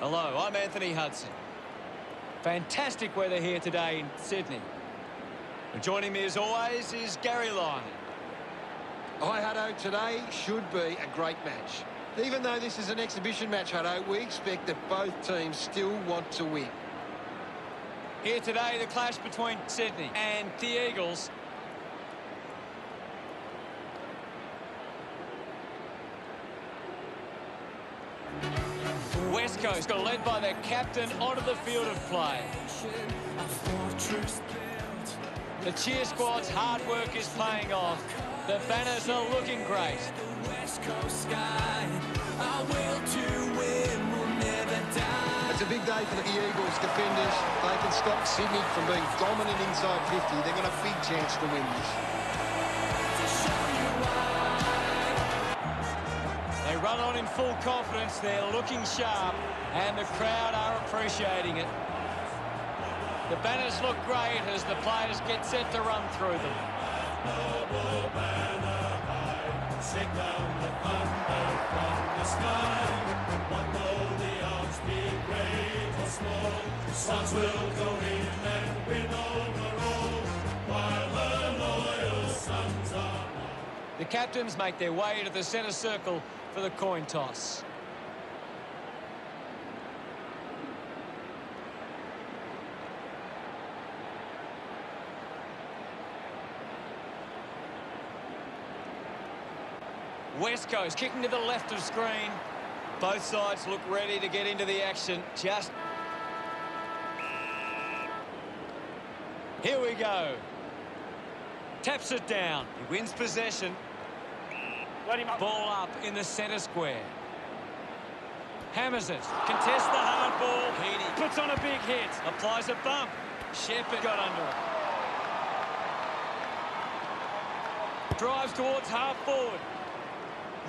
Hello, I'm Anthony Hudson. Fantastic weather here today in Sydney. And joining me as always is Gary Lyon. Hi, Hutto. Today should be a great match. Even though this is an exhibition match, Hutto, we expect that both teams still want to win. Here today, the clash between Sydney and the Eagles. West Coast got led by their captain onto the field of play. The cheer squad's hard work is paying off. The banners are looking great. It's a big day for the Eagles defenders. They can stop Sydney from being dominant inside 50. They've got a big chance to win this. They run on in full confidence. They're looking sharp, and the crowd are appreciating it. The banners look great as the players get set to run through them. Swans will go in and win overall, while the loyal sons are. The captains make their way to the centre circle for the coin toss. West Coast kicking to the left of screen. Both sides look ready to get into the action. Here we go. Taps it down. He wins possession. Let him up. Ball up in the centre square. Hammers it. Contests the hard ball. Heaney puts on a big hit. Applies a bump. Shepherd got under it. Drives towards half forward.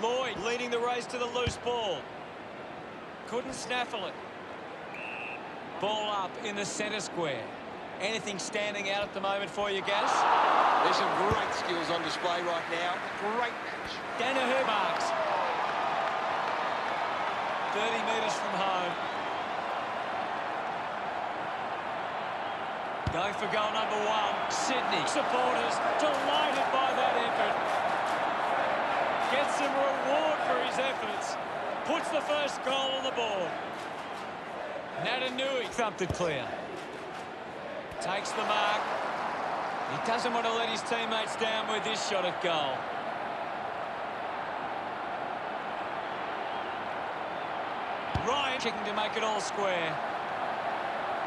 Lloyd leading the race to the loose ball. Couldn't snaffle it. Ball up in the centre square. Anything standing out at the moment for you, Gas? There's some great skills on display right now. Great match. Danaher marks. 30 metres from home. Going for goal number one. Sydney supporters delighted by that effort. Gets some reward for his efforts. Puts the first goal on the board. Natanui thumped it clear. Takes the mark. He doesn't want to let his teammates down with this shot at goal. Ryan kicking to make it all square.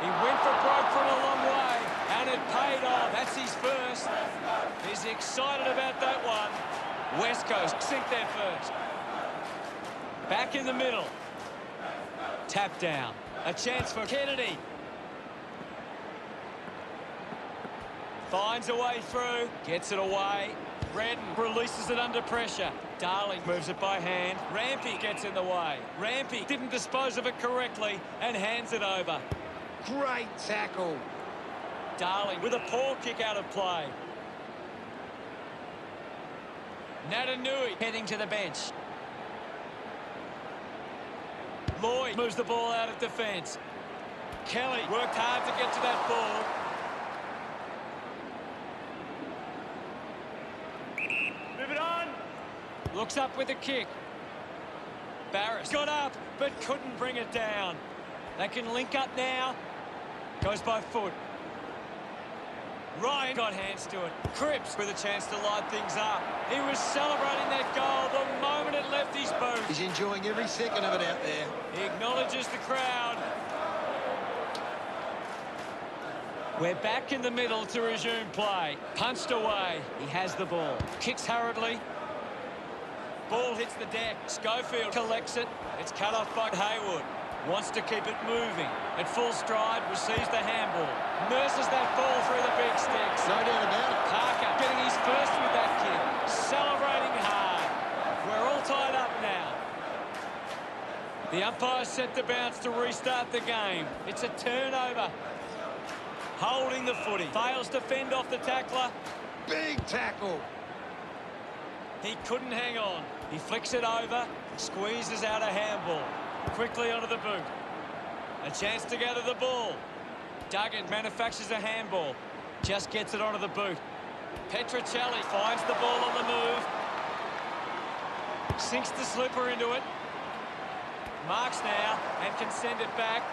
He went for broke from a long way, and it paid off. That's his first. He's excited about that one. West Coast sink their first. Back in the middle. Tap down. A chance for Kennedy. Finds a way through. Gets it away. Redden releases it under pressure. Darling moves it by hand. Rampy gets in the way. Rampy didn't dispose of it correctly and hands it over. Great tackle. Darling with a poor kick out of play. Natanui heading to the bench. Lloyd moves the ball out of defence. Kelly worked hard to get to that ball. Move it on. Looks up with a kick. Barris got up but couldn't bring it down. They can link up now. Goes by foot. Ryan got hands to it. Cripps with a chance to light things up. He was celebrating that goal the moment it left his boot. He's enjoying every second of it out there. He acknowledges the crowd. We're back in the middle to resume play. Punched away. He has the ball. Kicks hurriedly. Ball hits the deck. Schofield collects it. It's cut off by Hayward. Wants to keep it moving. At full stride, receives the handball. Nurses that ball through the big sticks. No doubt about it. Parker getting his first with that kick. Celebrating hard. We're all tied up now. The umpire set the bounce to restart the game. It's a turnover. Holding the footy. Fails to fend off the tackler. Big tackle. He couldn't hang on. He flicks it over. Squeezes out a handball. Quickly onto the boot. A chance to gather the ball. Duggan manufactures a handball. Just gets it onto the boot. Petrocelli finds the ball on the move. Sinks the slipper into it. Marks now and can send it back.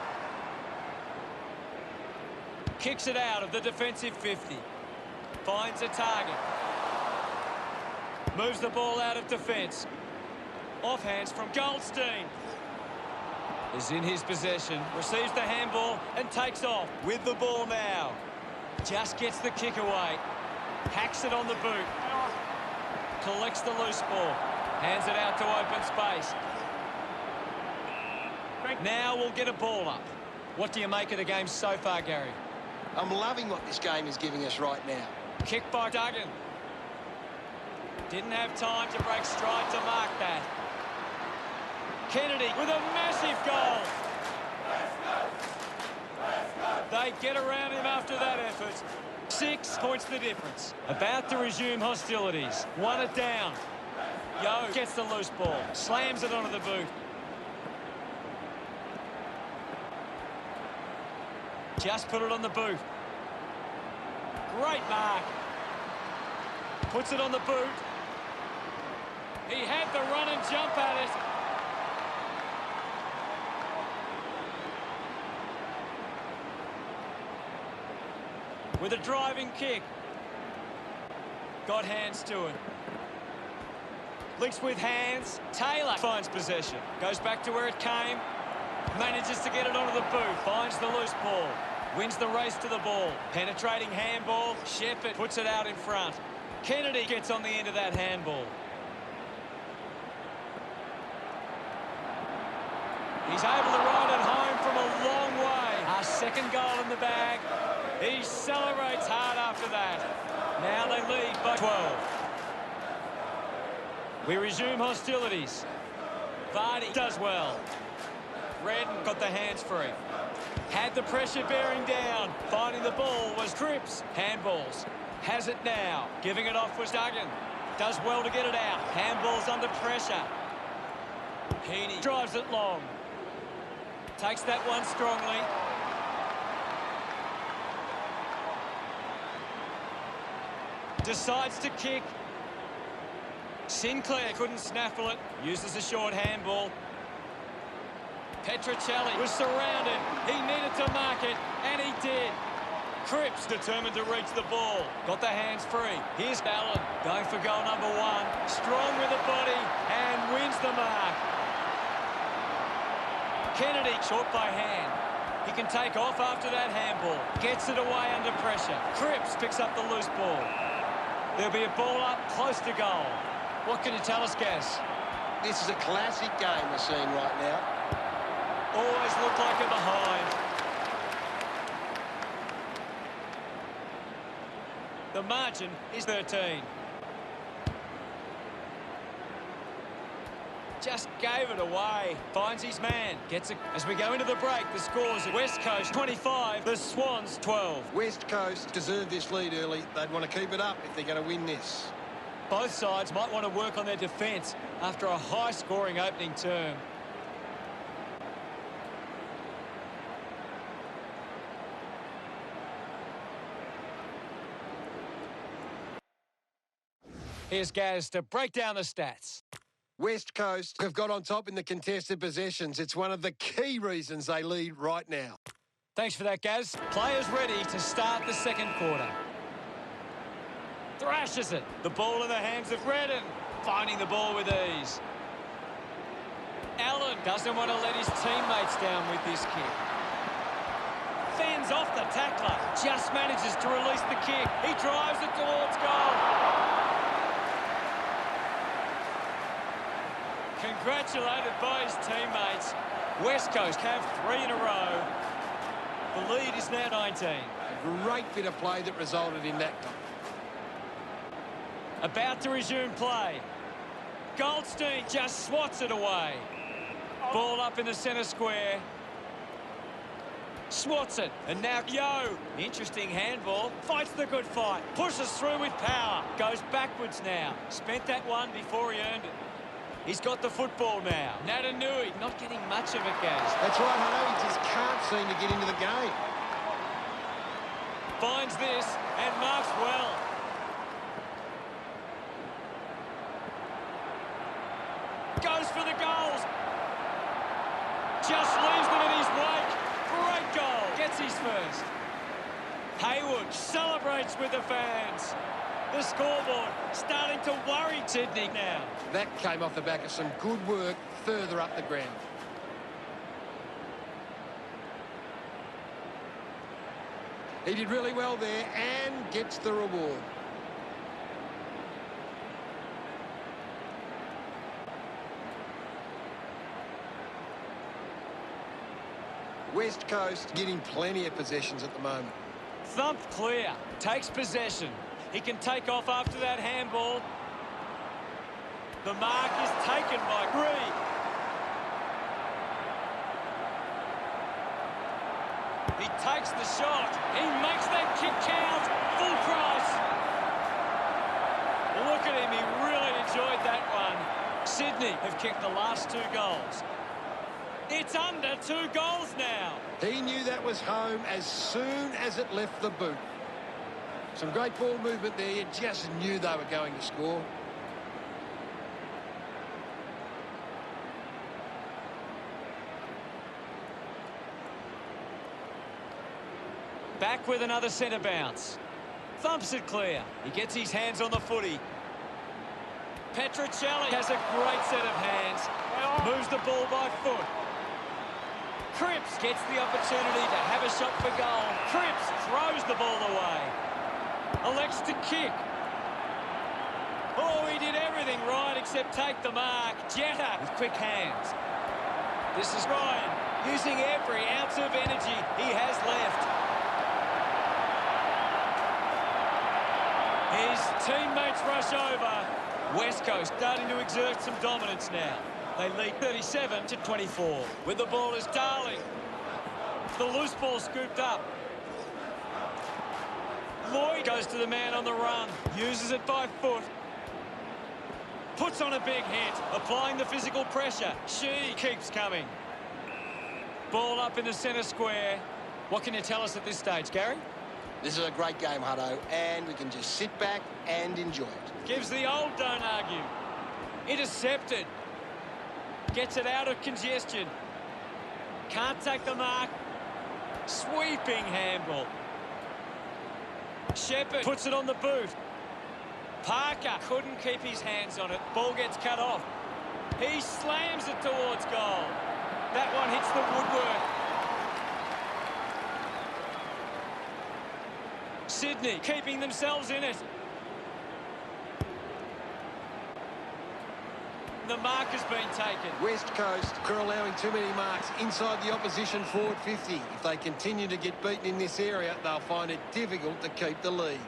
Kicks it out of the defensive 50. Finds a target. Moves the ball out of defence. Off hands from Goldstein. Is in his possession. Receives the handball and takes off with the ball now. Just gets the kick away. Hacks it on the boot. Collects the loose ball. Hands it out to open space. Now we'll get a ball up. What do you make of the game so far, Gary? I'm loving what this game is giving us right now. Kick by Duggan. Didn't have time to break stride to mark that. Kennedy with a massive goal. They get around him after that effort. 6 points the difference. About to resume hostilities. 1 it down. Yo gets the loose ball. Slams it onto the boot. Just put it on the boot. Great mark. Puts it on the boot. He had the run and jump at it. With a driving kick. Got hands to it. Links with hands. Taylor finds possession. Goes back to where it came. Manages to get it onto the boot. Finds the loose ball. Wins the race to the ball. Penetrating handball. Shepherd puts it out in front. Kennedy gets on the end of that handball. He's able to ride it home from a long way. Our second goal in the bag. He celebrates hard after that. Now they lead by 12. We resume hostilities. Vardy does well. Redden got the hands free. Had the pressure bearing down. Finding the ball was Cripps. Handballs. Has it now. Giving it off was Duggan. Does well to get it out. Handballs under pressure. Heaney drives it long. Takes that one strongly. Decides to kick. Sinclair couldn't snaffle it. Uses a short handball. Petrocelli was surrounded. He needed to mark it, and he did. Cripps determined to reach the ball. Got the hands free. Here's Allen going for goal number 1. Strong with the body and wins the mark. Kennedy short by hand. He can take off after that handball. Gets it away under pressure. Cripps picks up the loose ball. There'll be a ball up close to goal. What can you tell us, Gaz? This is a classic game we're seeing right now. Always looked like a behind. The margin is 13. Just gave it away. Finds his man. Gets it. As we go into the break, the scores are West Coast 25, the Swans 12. West Coast deserve this lead early. They'd want to keep it up if they're going to win this. Both sides might want to work on their defence after a high-scoring opening term. Here's Gaz to break down the stats. West Coast have got on top in the contested possessions. It's one of the key reasons they lead right now. Thanks for that, Gaz. Players ready to start the second quarter. Thrashes it. The ball in the hands of Redden. Finding the ball with ease. Allen doesn't want to let his teammates down with this kick. Fends off the tackler. Just manages to release the kick. He drives it towards goal. Congratulated by his teammates. West Coast have 3 in a row. The lead is now 19. A great bit of play that resulted in that goal. About to resume play. Goldstein just swats it away. Ball up in the centre square. Swats it. And now Yo. Interesting handball. Fights the good fight. Pushes through with power. Goes backwards now. Spent that one before he earned it. He's got the football now. Natanui not getting much of it, Gaz. That's right, Hutto. He just can't seem to get into the game. Finds this and marks well. Goes for the goals. Just leaves them in his wake. Great goal. Gets his first. Hayward celebrates with the fans. The scoreboard starting to worry Sydney now. That came off the back of some good work further up the ground. He did really well there and gets the reward. West Coast getting plenty of possessions at the moment. Thumped clear. Takes possession. He can take off after that handball. The mark is taken by Green. He takes the shot. He makes that kick count. Full price. Look at him. He really enjoyed that one. Sydney have kicked the last 2 goals. It's under 2 goals now. He knew that was home as soon as it left the boot. Some great ball movement there. You just knew they were going to score. Back with another centre bounce. Thumps it clear. He gets his hands on the footy. Petruccelli has a great set of hands. Moves the ball by foot. Cripps gets the opportunity to have a shot for goal. Cripps throws the ball away. Elects to kick. Oh, he did everything right except take the mark. Jetta with quick hands. This is Ryan using every ounce of energy he has left. His teammates rush over. West Coast starting to exert some dominance now. They lead 37-24. With the ball is Darling. The loose ball scooped up. Lloyd goes to the man on the run. Uses it by foot. Puts on a big hit. Applying the physical pressure. She keeps coming. Ball up in the centre square. What can you tell us at this stage, Gary? This is a great game, Hutto, and we can just sit back and enjoy it. Gives the old don't argue. Intercepted. Gets it out of congestion. Can't take the mark. Sweeping handball. Shepherd puts it on the boot. Parker couldn't keep his hands on it. Ball gets cut off. He slams it towards goal. That one hits the woodwork. Sydney keeping themselves in it. The mark has been taken. West Coast are allowing too many marks inside the opposition forward 50. If they continue to get beaten in this area, they'll find it difficult to keep the lead.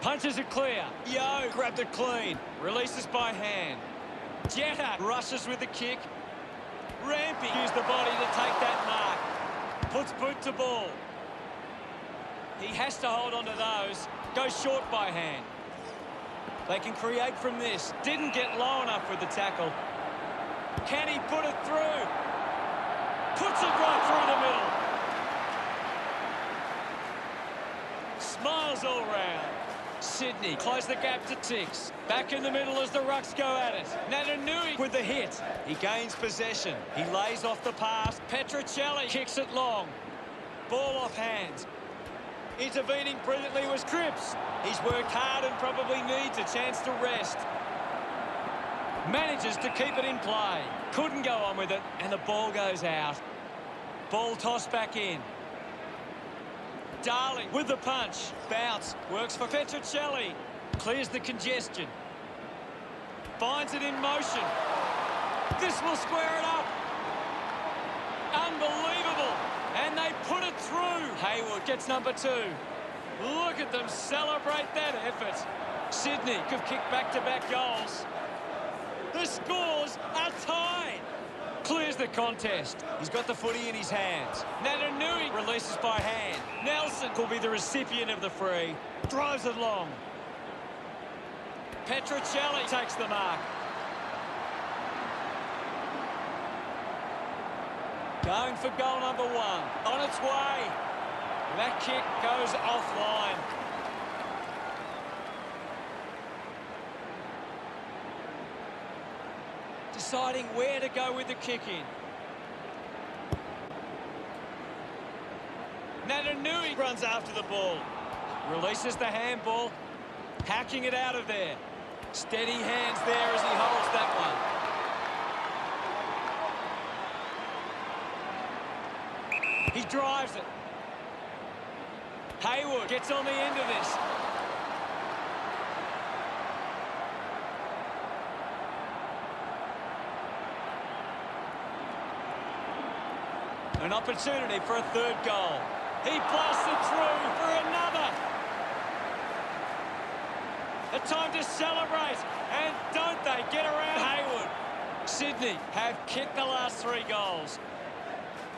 Punches it clear. Yo grabbed it clean. Releases by hand. Jetta rushes with the kick. Rampy used the body to take that mark. Puts boot to ball. He has to hold on to those. Goes short by hand. They can create from this. Didn't get low enough with the tackle. Can he put it through? Puts it right through the middle. Smiles all round. Sydney close the gap to 6. Back in the middle as the Rucks go at it. Natanui with the hit. He gains possession. He lays off the pass. Petruccelli kicks it long. Ball off hands. Intervening brilliantly was Cripps. He's worked hard and probably needs a chance to rest. Manages to keep it in play. Couldn't go on with it, and the ball goes out. Ball tossed back in. Darling with the punch. Bounce. Works for Petruccelli. Clears the congestion. Finds it in motion. This will square it up. Unbelievable. And they put it through. Hayward gets number 2. Look at them celebrate that effort. Sydney have kicked back-to-back goals. The scores are tied. Clears the contest. He's got the footy in his hands. Natanui releases by hand. Nelson will be the recipient of the free. Drives it long. Petrocelli takes the mark. Going for goal number 1. On its way. That kick goes offline. Deciding where to go with the kick in. Natanui runs after the ball. Releases the handball. Hacking it out of there. Steady hands there as he holds that one. He drives it. Hayward gets on the end of this. An opportunity for a third goal. He blasts it through for another. A time to celebrate. And don't they get around Hayward. Sydney have kicked the last 3 goals.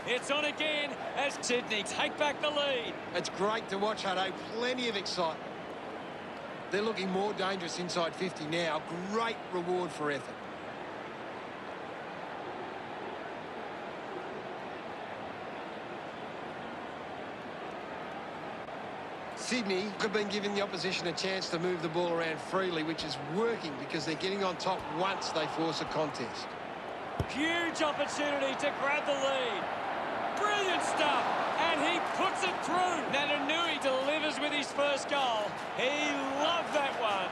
It's on again as Sydney take back the lead. It's great to watch, Hutto. Plenty of excitement. They're looking more dangerous inside 50 now. Great reward for effort. Sydney have been giving the opposition a chance to move the ball around freely, which is working because they're getting on top once they force a contest. Huge opportunity to grab the lead. Brilliant stuff, and he puts it through. Natanui delivers with his first goal. He loved that one.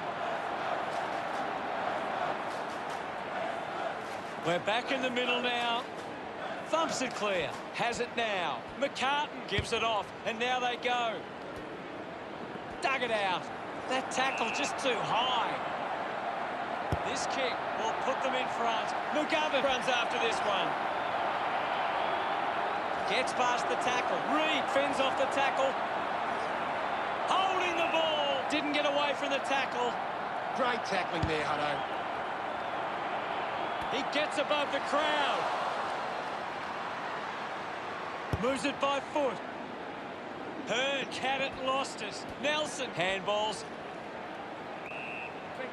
We're back in the middle now. Thumps it clear. Has it now. McCartan gives it off, and now they go. Dug it out. That tackle just too high. This kick will put them in front. McGovern runs after this one. Gets past the tackle. Reed fends off the tackle. Holding the ball. Didn't get away from the tackle. Great tackling there, Hutto. He gets above the crowd. Moves it by foot. Hearn had it, lost it. Nelson handballs.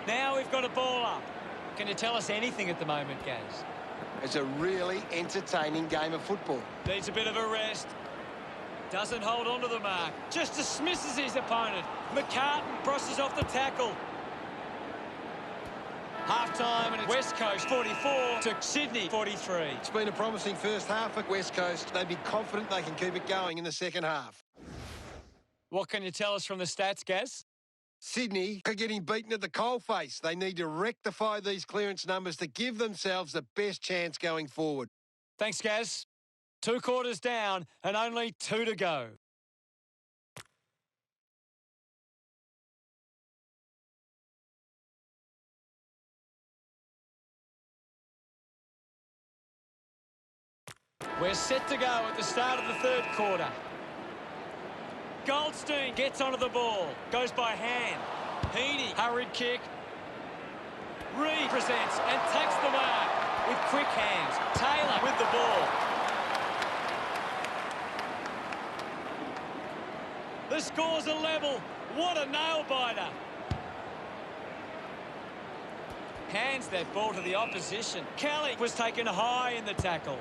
Now we've got a ball up. Can you tell us anything at the moment, Gaz? It's a really entertaining game of football. Needs a bit of a rest. Doesn't hold on to the mark. Just dismisses his opponent. McCartan brushes off the tackle. Half-time and it's West Coast 44 to Sydney 43. It's been a promising first half at West Coast. They'd be confident they can keep it going in the second half. What can you tell us from the stats, Gaz? Sydney are getting beaten at the coalface. They need to rectify these clearance numbers to give themselves the best chance going forward. Thanks, Gaz. 2 quarters down and only 2 to go. We're set to go at the start of the 3rd quarter. Goldstein gets onto the ball. Goes by hand. Heaney, hurried kick. Reed presents and takes the mark with quick hands. Taylor with the ball. The score's a level. What a nail-biter. Hands that ball to the opposition. Kelly was taken high in the tackle.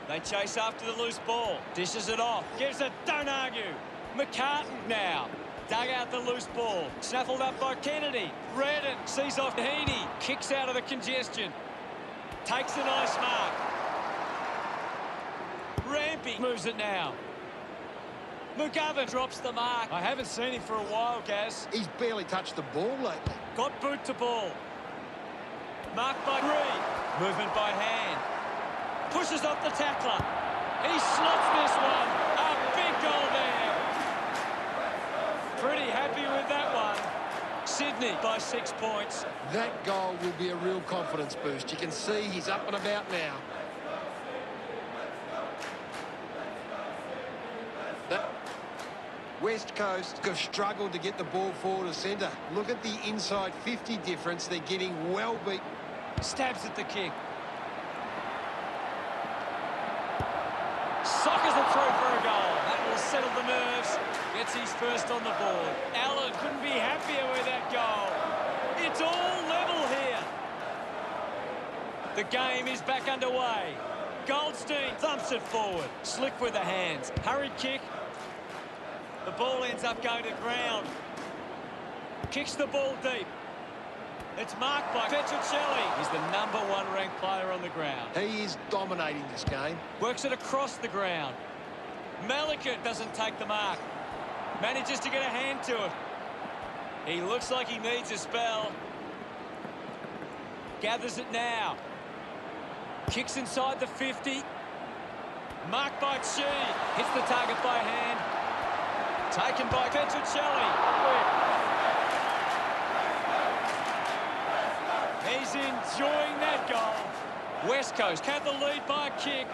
They chase after the loose ball. Dishes it off. Gives it, don't argue. McCartan now. Dug out the loose ball. Snaffled up by Kennedy. Redden sees off Heaney. Kicks out of the congestion. Takes a nice mark. Rampy moves it now. McGovern drops the mark. I haven't seen him for a while, Gaz. He's barely touched the ball lately. Got boot to ball. Marked by Reed. Movement by hand. Pushes off the tackler. He slots this one. A big goal there. Pretty happy with that one. Sydney by 6 points. That goal will be a real confidence boost. You can see he's up and about now. West Coast have struggled to get the ball forward of centre. Look at the inside 50 difference. They're getting well beat. Stabs at the kick. Sockers it through for a goal. That will settle the nerves. Gets his first on the board. Allen couldn't be happier with that goal. The game is back underway. Goldstein thumps it forward. Slick with the hands. Hurried kick. The ball ends up going to ground. Kicks the ball deep. It's marked by Petruccelli. He's the #1 ranked player on the ground. He is dominating this game. Works it across the ground. Melican doesn't take the mark. Manages to get a hand to it. He looks like he needs a spell. Gathers it now. Kicks inside the 50. Marked by Chi. Hits the target by hand. Taken by Petruccelli. He's enjoying that goal. West Coast have the lead by a kick.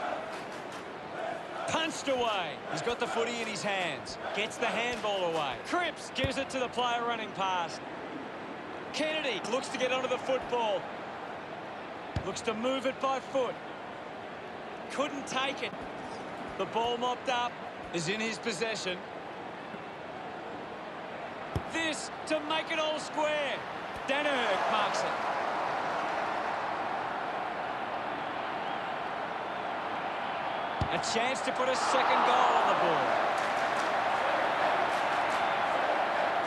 Punched away. He's got the footy in his hands. Gets the handball away. Cripps gives it to the player running past. Kennedy looks to get onto the football. Looks to move it by foot. Couldn't take it. The ball mopped up is in his possession. This to make it all square. Danaher marks it. A chance to put a second goal on the board.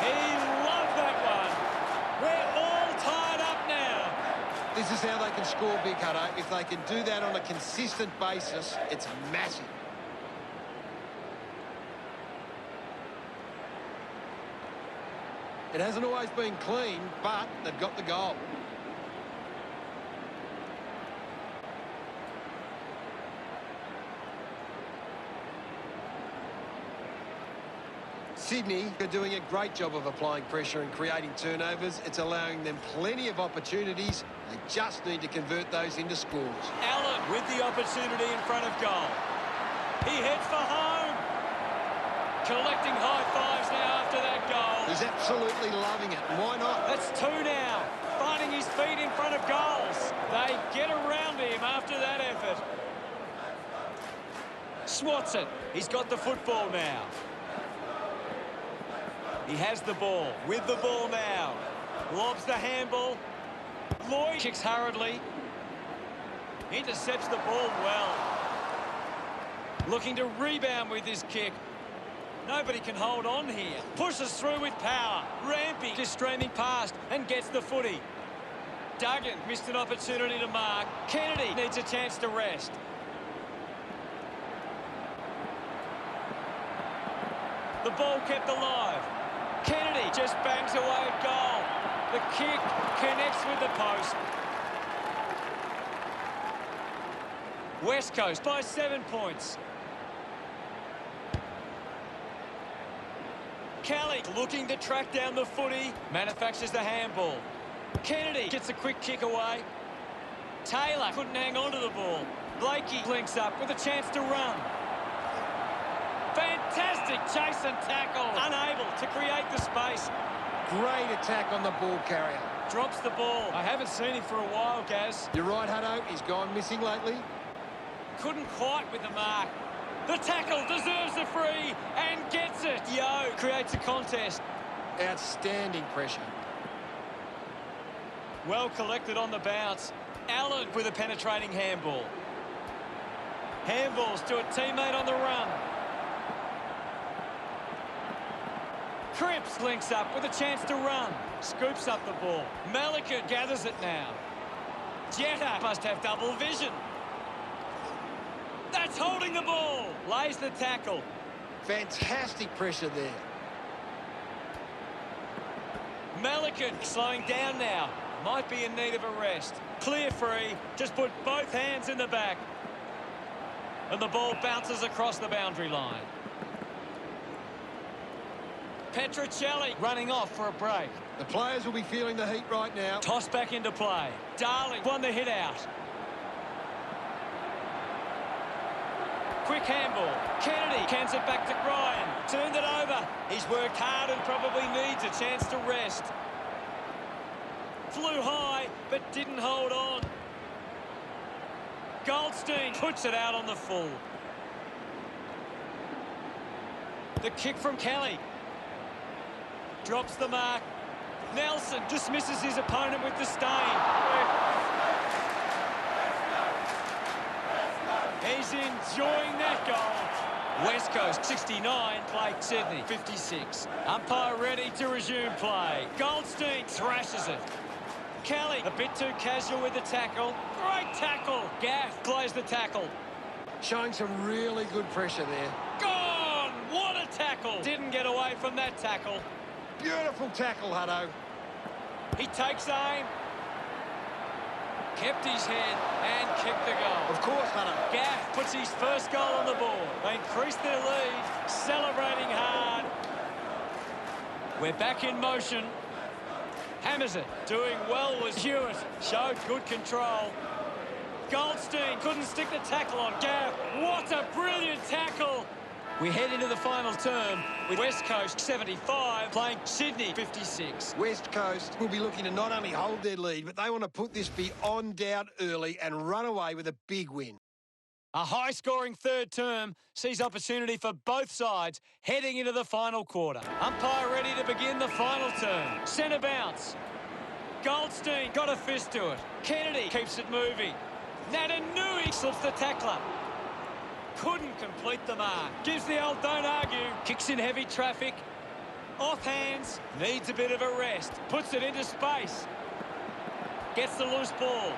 He loved that one. We're all tied up now. This is how they can score big, Hutto. If they can do that on a consistent basis, it's massive. It hasn't always been clean, but they've got the goal. Sydney are doing a great job of applying pressure and creating turnovers. It's allowing them plenty of opportunities. They just need to convert those into scores. Allen with the opportunity in front of goal. He heads for home. Collecting high fives now after that goal. He's absolutely loving it. Why not? That's 2 now. Finding his feet in front of goals. They get around him after that effort. Swats it. He's got the football now. He has the ball. With the ball now. Lobs the handball. Lloyd kicks hurriedly. Intercepts the ball well. Looking to rebound with his kick. Nobody can hold on here. Pushes through with power. Rampy just streaming past and gets the footy. Duggan missed an opportunity to mark. Kennedy needs a chance to rest. The ball kept alive. Kennedy just bangs away at goal. The kick connects with the post. West Coast by 7 points. Kelly looking to track down the footy. Manufactures the handball. Kennedy gets a quick kick away. Taylor couldn't hang on to the ball. Blakey links up with a chance to run. Fantastic chase and tackle. Unable to create the space. Great attack on the ball carrier. Drops the ball. I haven't seen him for a while, Gaz. You're right, Hutto. He's gone missing lately. Couldn't quite with the mark. The tackle deserves a free and gets it. Yo creates a contest. Outstanding pressure. Well collected on the bounce. Allen with a penetrating handball. Handballs to a teammate on the run. Cripps links up with a chance to run. Scoops up the ball. Melican gathers it now. Jetta must have double vision. That's holding the ball. Lays the tackle. Fantastic pressure there. Melican slowing down now. Might be in need of a rest. Clear free. Just put both hands in the back. And the ball bounces across the boundary line. Petruccelli running off for a break. The players will be feeling the heat right now. Toss back into play. Darling won the hit out. Quick handball. Kennedy cans it back to Ryan. Turned it over. He's worked hard and probably needs a chance to rest. Flew high, but didn't hold on. Goldstein puts it out on the full. The kick from Kelly. Drops the mark. Nelson dismisses his opponent with the stain. He's enjoying that goal. West Coast 69, play Sydney 56. Umpire ready to resume play. Goldstein thrashes it. Kelly a bit too casual with the tackle. Great tackle. Gaff plays the tackle. Showing some really good pressure there. Gone! What a tackle! Didn't get away from that tackle. Beautiful tackle, Hutto. He takes aim. Kept his head and kicked the goal. Of course, Hutto. Gaff puts his first goal on the board. They increase their lead, celebrating hard. We're back in motion. Hammers it. Doing well was Hewitt. Showed good control. Goldstein couldn't stick the tackle on Gaff. What a brilliant tackle. We head into the final term with West Coast 75 playing Sydney 56. West Coast will be looking to not only hold their lead, but they want to put this beyond doubt early and run away with a big win. A high-scoring third term sees opportunity for both sides heading into the final quarter. Umpire ready to begin the final term. Centre bounce. Goldstein got a fist to it. Kennedy keeps it moving. Natanui slips the tackler. Couldn't complete the mark. Gives the old don't argue. Kicks in heavy traffic. Off hands. Needs a bit of a rest. Puts it into space. Gets the loose ball.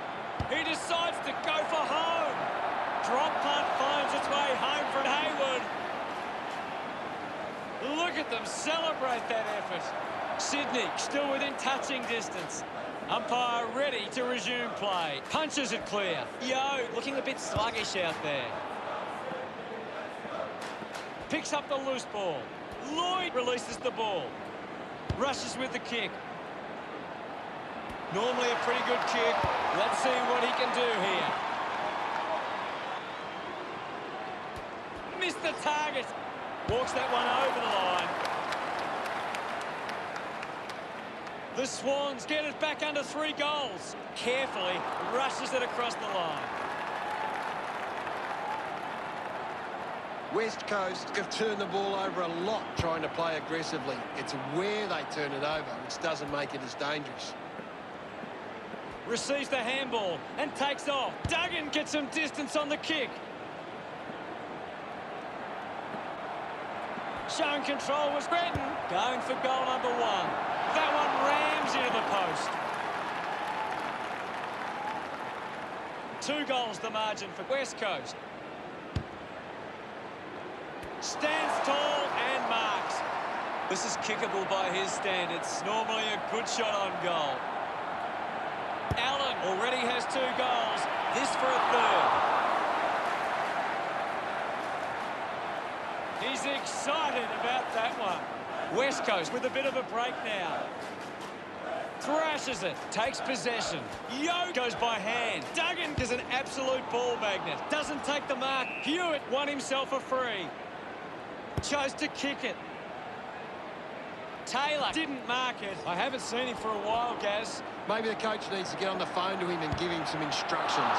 He decides to go for home. Drop punt finds its way home from Hayward. Look at them celebrate that effort. Sydney still within touching distance. Umpire ready to resume play. Punches it clear. Yo looking a bit sluggish out there. Picks up the loose ball. Lloyd releases the ball. Rushes with the kick. Normally a pretty good kick. Let's see what he can do here. Missed the target. Walks that one over the line. The Swans get it back under 3 goals. Carefully rushes it across the line. West Coast have turned the ball over a lot trying to play aggressively. It's where they turn it over, which doesn't make it as dangerous. Receives the handball and takes off. Duggan gets some distance on the kick. Showing control was Breton. Going for goal number 1. That one rams into the post. 2 goals the margin for West Coast. Stands tall and marks. This is kickable by his standards. Normally a good shot on goal. Allen already has 2 goals. This for a third. He's excited about that one. West Coast with a bit of a break now. Thrashes it. Takes possession. Yo goes by hand. Duggan is an absolute ball magnet. Doesn't take the mark. Hewitt won himself a free. Chose to kick it. Taylor didn't mark it. I haven't seen him for a while, Gaz. Maybe the coach needs to get on the phone to him and give him some instructions.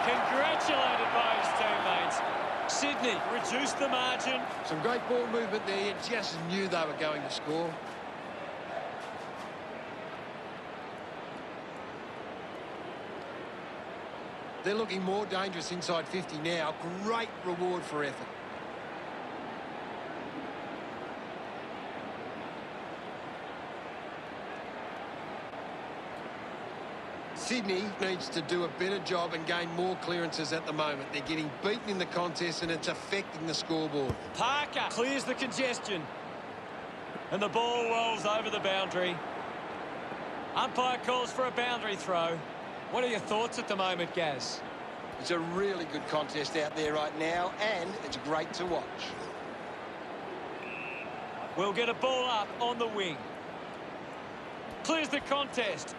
Congratulated by his teammates. Sydney reduced the margin. Some great ball movement there. You just knew they were going to score. They're looking more dangerous inside 50 now. Great reward for effort. Sydney needs to do a better job and gain more clearances at the moment. They're getting beaten in the contest and it's affecting the scoreboard. Parker clears the congestion. And the ball rolls over the boundary. Umpire calls for a boundary throw. What are your thoughts at the moment, Gaz? It's a really good contest out there right now, and it's great to watch. We'll get a ball up on the wing. Clears the contest.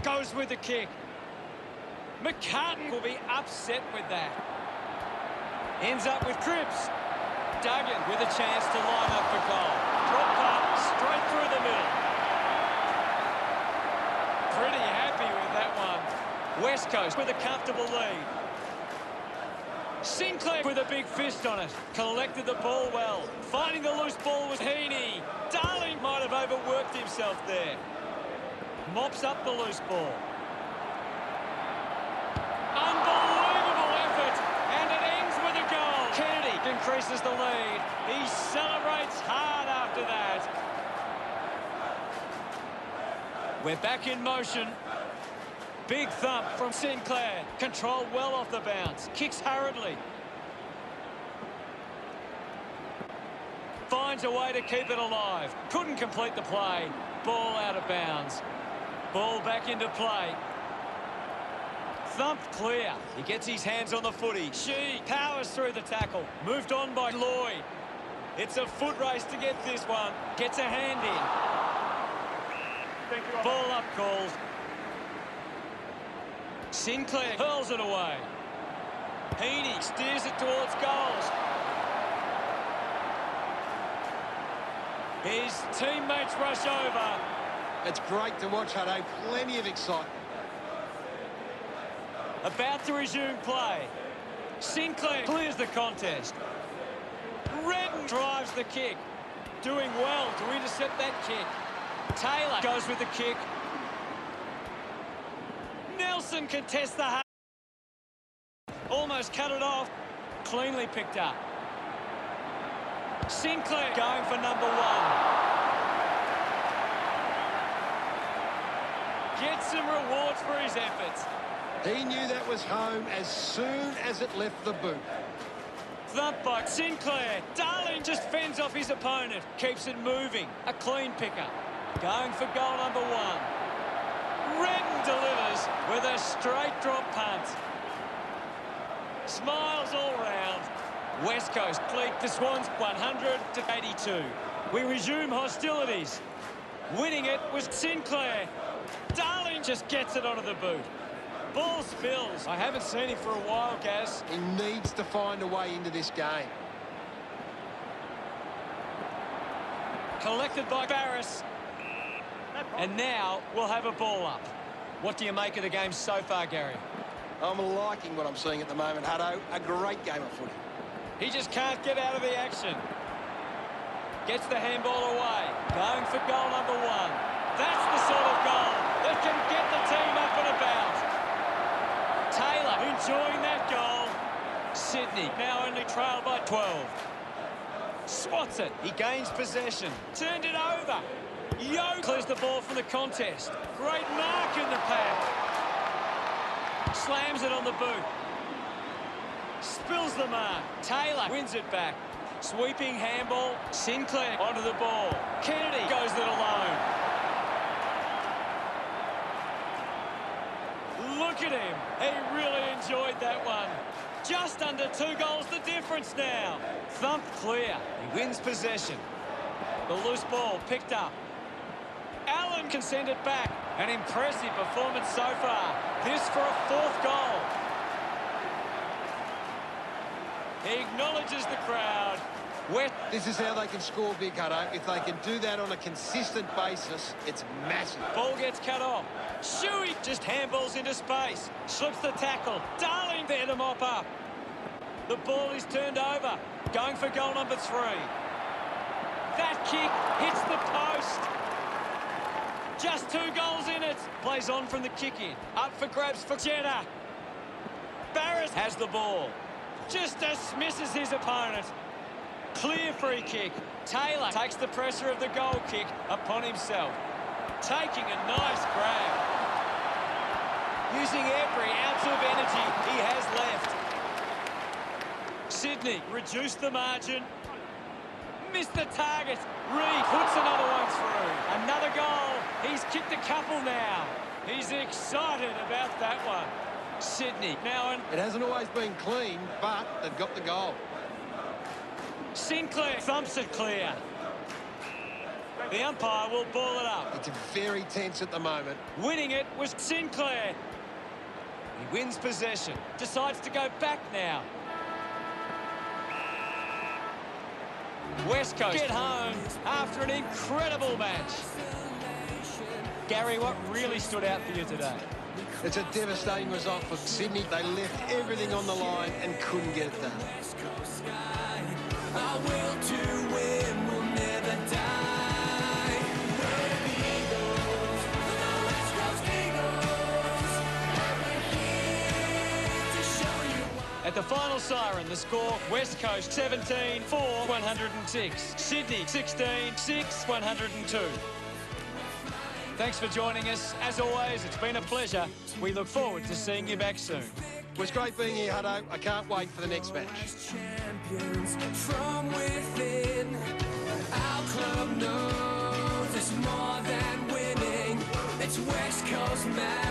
Goes with the kick. McCartan will be upset with that. Ends up with Cripps. Duggan with a chance to line up for goal. Drop punt straight through the middle. Pretty happy with that one. West Coast with a comfortable lead. Sinclair with a big fist on it. Collected the ball well. Finding the loose ball was Heaney. Darling might have overworked himself there. Mops up the loose ball. increases the lead. He celebrates hard after that. We're back in motion. Big thump from Sinclair. Controlled well off the bounce. Kicks hurriedly. Finds a way to keep it alive. Couldn't complete the play. Ball out of bounds. Ball back into play. Thumped clear. He gets his hands on the footy. She powers through the tackle. Moved on by Lloyd. It's a foot race to get this one. Gets a hand in. Ball up called. Sinclair hurls it away. Heaney steers it towards goals. His teammates rush over. It's great to watch, Hutto. Plenty of excitement. About to resume play. Sinclair clears the contest. Redden drives the kick. Doing well to intercept that kick. Taylor goes with the kick. Nelson contests the almost cut it off. Cleanly picked up. Sinclair going for number one. Gets some rewards for his efforts. He knew that was home as soon as it left the boot. Thump by Sinclair. Darling just fends off his opponent. Keeps it moving. A clean picker. Going for goal number one. Redden delivers with a straight drop punt. Smiles all round. West Coast lead the Swans 100-82. We resume hostilities. Winning it was Sinclair. Darling just gets it onto the boot. Ball spills. I haven't seen him for a while, Gaz. He needs to find a way into this game. Collected by Barris. And now we'll have a ball up. What do you make of the game so far, Gary? I'm liking what I'm seeing at the moment, Hutto. A great game of footy. He just can't get out of the action. Gets the handball away. Going for goal number one. That's the sort of goal that can get the team up and about. Taylor enjoying that goal. Sydney now only trailed by 12. Swats it. He gains possession. Turned it over. Yo clears the ball from the contest. Great mark in the pack. Slams it on the boot. Spills the mark. Taylor wins it back. Sweeping handball. Sinclair onto the ball. Kennedy goes it alone. Look at him. He really enjoyed that one. Just under 2 goals the difference now. Thump clear. He wins possession. The loose ball picked up. Allen can send it back. An impressive performance so far. This for a 4th goal. He acknowledges the crowd. This is how they can score big, Hutto. If they can do that on a consistent basis, it's massive. Ball gets cut off. Shuey just handballs into space. Slips the tackle. Darling there to mop up. The ball is turned over. Going for goal number 3. That kick hits the post. Just 2 goals in it. Plays on from the kick-in. Up for grabs for Jeddah. Barris has the ball. Just dismisses his opponent. Clear free kick. Taylor takes the pressure of the goal kick upon himself. Taking a nice grab. Using every ounce of energy he has left. Sydney reduced the margin. Missed the target. Reed puts another one through. Another goal. He's kicked a couple now. He's excited about that one. Sydney now in. It hasn't always been clean, but they've got the goal. Sinclair thumps it clear. The umpire will ball it up. It's very tense at the moment. Winning it was Sinclair. He wins possession. Decides to go back now. West Coast get home after an incredible match. Gary, what really stood out for you today? It's a devastating result for Sydney. They left everything on the line and couldn't get it done. Our will to win will never die. We're the Eagles, the West Coast Eagles. We're here to show you why. At At the final siren, the score, West Coast 17, 4, 106. Sydney 16, 6, 102. Thanks for joining us. As always, it's been a pleasure. We look forward to seeing you back soon. It was great being here, Hutto. I can't wait for the next match. Champions from within. Our club knows it's more than winning. It's West Coast match.